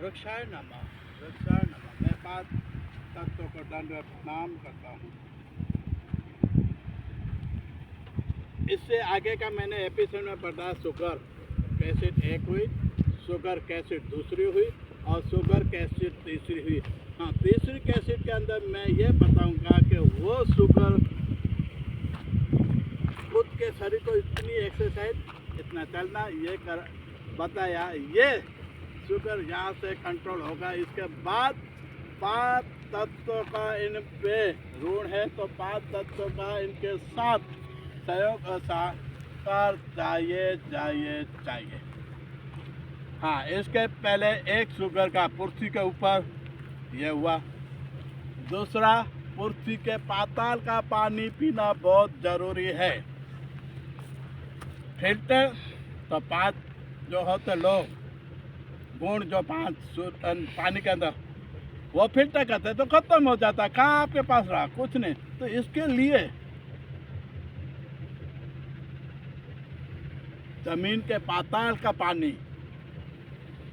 वृक्षाय नमः, वृक्षाय नमः। मैं 5 तत्वों को दंडवत प्रणाम करता हूँ। इससे आगे का मैंने एपिसोड में बताया शुगर कैसेट एक हुई, शुगर कैसेट दूसरी हुई और शुगर कैसेट तीसरी हुई। हाँ, तीसरी कैसेट के अंदर मैं ये बताऊंगा कि वो शुगर खुद के शरीर को इतनी एक्सरसाइज, इतना चलना, ये कर बताया, ये शुगर यहाँ से कंट्रोल होगा। इसके बाद 5 तत्वों का इन पे ऋण है, तो 5 तत्वों का इनके साथ सहयोग और सहकार चाहिए। हाँ, इसके पहले एक शुगर का पृथ्वी के ऊपर ये हुआ। दूसरा, पृथ्वी के पाताल का पानी पीना बहुत ज़रूरी है। फिल्टर तो 5 जो होते लोग गुण, जो 5 पानी के अंदर, वो फिल्टर करते तो खत्म हो जाता। कहाँ आपके पास रहा? कुछ नहीं। तो इसके लिए जमीन के पाताल का पानी,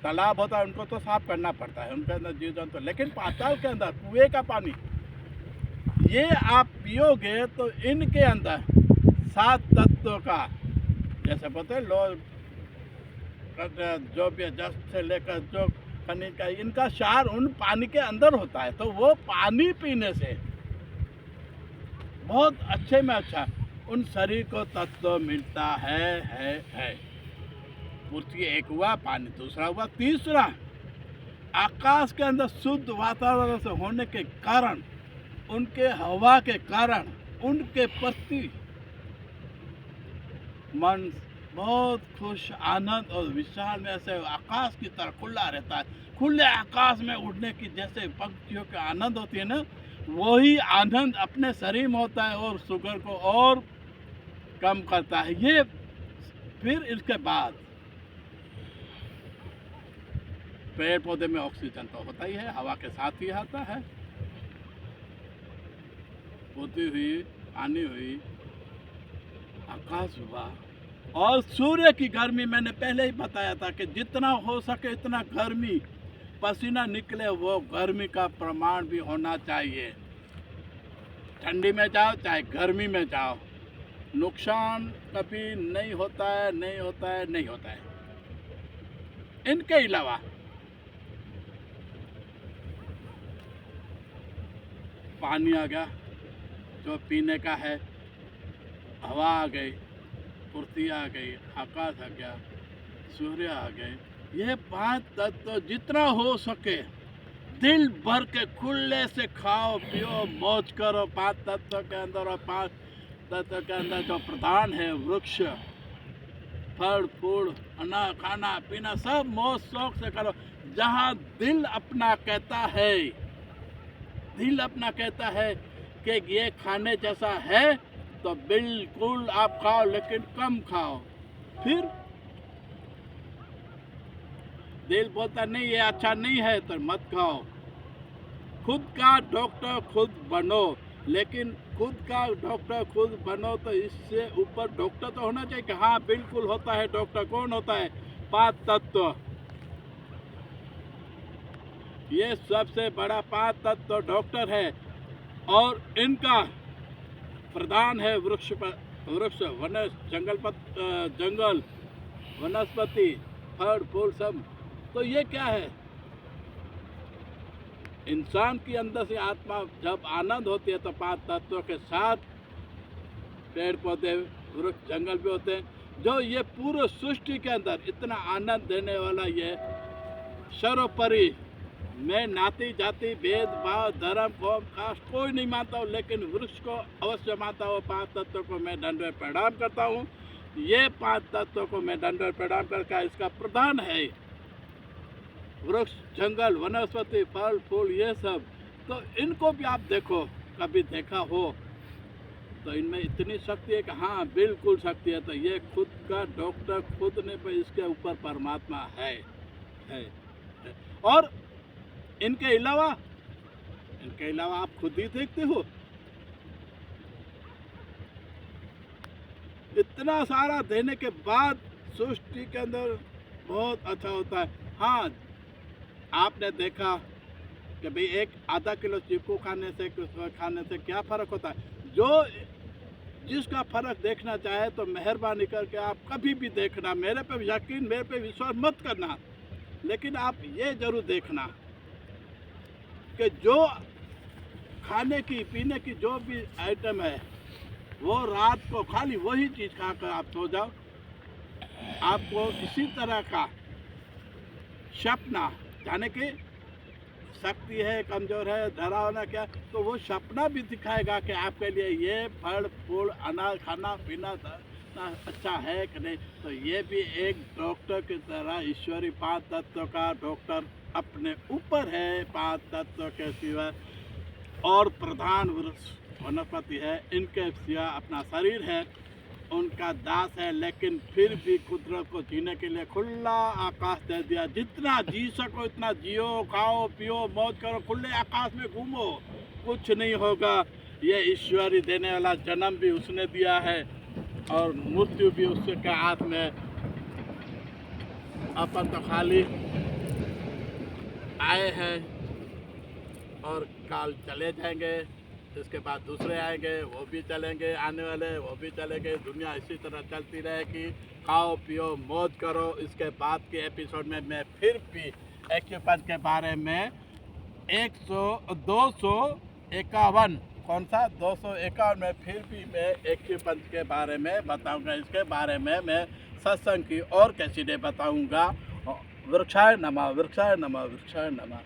तालाब होता है उनको तो साफ करना पड़ता है, उनके अंदर जीव जंतु, लेकिन पाताल के अंदर कुएं का पानी ये आप पियोगे तो इनके अंदर 7 तत्वों का, जैसे बोलते हैं लोग जो भी जस से लेकर जो खनिज का, इनका सार उन पानी के अंदर होता है। तो वो पानी पीने से बहुत अच्छे में अच्छा उन शरीर को तत्व मिलता है। पृथ्वी एक हुआ, पानी दूसरा हुआ। तीसरा, आकाश के अंदर शुद्ध वातावरण से होने के कारण, उनके हवा के कारण, उनके प्रति मन बहुत खुश, आनंद और विशाल में ऐसे आकाश की तरह खुला रहता है। खुले आकाश में उड़ने की जैसे पंछियों के आनंद होती है ना, वही आनंद अपने शरीर में होता है और शुगर को और कम करता है। ये फिर इसके बाद पेड़ पौधे में ऑक्सीजन तो होता ही है, हवा के साथ ही आता है। पृथ्वी हुई, पानी हुई, आकाश हुआ और सूर्य की गर्मी। मैंने पहले ही बताया था कि जितना हो सके इतना गर्मी पसीना निकले, वो गर्मी का प्रमाण भी होना चाहिए। ठंडी में जाओ चाहे गर्मी में जाओ, नुकसान कभी नहीं होता है। इनके अलावा पानी आ गया जो पीने का है, हवा आ गई, पृथ्वी आ गई, आकाश आ गया, सूर्य आ गए। ये 5 तत्व जितना हो सके दिल भर के खुले से खाओ पियो मौज करो। 5 तत्व के अंदर और 5 तत्व के अंदर जो प्रधान है, वृक्ष, फल फूल, अनाज, खाना पीना सब मौज शौक से करो। जहाँ दिल अपना कहता है कि ये खाने जैसा है तो बिल्कुल आप खाओ, लेकिन कम खाओ। फिर दिल बोलता नहीं ये अच्छा नहीं है तो मत खाओ। खुद का डॉक्टर खुद बनो, लेकिन खुद का डॉक्टर खुद बनो तो इससे ऊपर डॉक्टर तो होना चाहिए कि हाँ बिल्कुल होता है डॉक्टर। कौन होता है? 5 तत्व। ये सबसे बड़ा 5 तत्व डॉक्टर है और इनका प्रधान है वृक्ष, जंगल, वनस्पति, फल फूल सब। तो ये क्या है? इंसान के अंदर से आत्मा जब आनंद होती है तो 5 तत्वों के साथ पेड़ पौधे, वृक्ष, जंगल भी होते हैं। जो ये पूरे सृष्टि के अंदर इतना आनंद देने वाला, ये सर्वोपरि, मैं नाती जाति भेदभाव धर्म कौम कास्ट कोई नहीं मानता हूँ, लेकिन वृक्ष को अवश्य मानता हूँ। 5 तत्वों को मैं दंडवत प्रणाम करता हूँ। ये 5 तत्वों को मैं दंडवत प्रणाम करके इसका प्रधान है वृक्ष, जंगल, वनस्पति, फल फूल, ये सब। तो इनको भी आप देखो, कभी देखा हो तो इनमें इतनी शक्ति है कि हाँ बिल्कुल शक्ति है। तो ये खुद का डॉक्टर खुद ने, पर इसके ऊपर परमात्मा है। और इनके अलावा आप खुद ही देखते हो, इतना सारा देने के बाद सृष्टि के अंदर बहुत अच्छा होता है। हाँ, आपने देखा कि भाई एक आधा किलो चीकू खाने से क्या फ़र्क होता है। जो जिसका फ़र्क देखना चाहे तो मेहरबानी करके आप कभी भी देखना, मेरे पे यकीन, मेरे पे विश्वास मत करना, लेकिन आप ये ज़रूर देखना कि जो खाने की पीने की जो भी आइटम है वो रात को खाली वही चीज़ खा कर आप सो जाओ, आपको इसी तरह का सपना, जाने कि शक्ति है, कमज़ोर है, डरावना क्या, तो वो सपना भी दिखाएगा कि आपके लिए ये फल फूल अनाज खाना पीना अच्छा है कि नहीं। तो ये भी एक डॉक्टर की तरह ईश्वरी 5 तत्वों का डॉक्टर अपने ऊपर है। 5 तत्वों के सिवा और प्रधान वनस्पति है, इनके सिवा अपना शरीर है, उनका दास है, लेकिन फिर भी कुदरत को जीने के लिए खुला आकाश दे दिया। जितना जी सको इतना जियो, खाओ पियो, मौज करो, खुले आकाश में घूमो, कुछ नहीं होगा। ये ईश्वरी देने वाला जन्म भी उसने दिया है और मृत्यु भी उसके हाथ में। अपन तो खाली आए हैं और काल चले जाएंगे, इसके बाद दूसरे आएंगे, वो भी चलेंगे, आने वाले वो भी चलेंगे। दुनिया इसी तरह चलती रहेगी। खाओ पियो मौज करो। इसके बाद के एपिसोड में मैं फिर भी एक्यूपंच के बारे में 251 कौन सा 251 में फिर भी मैं एक्यूपंच के बारे में बताऊंगा। इसके बारे में मैं सत्संग की और कैसी बताऊंगा। वृक्षाय नमः, वृक्षाय नमः, वृक्षाय नमः।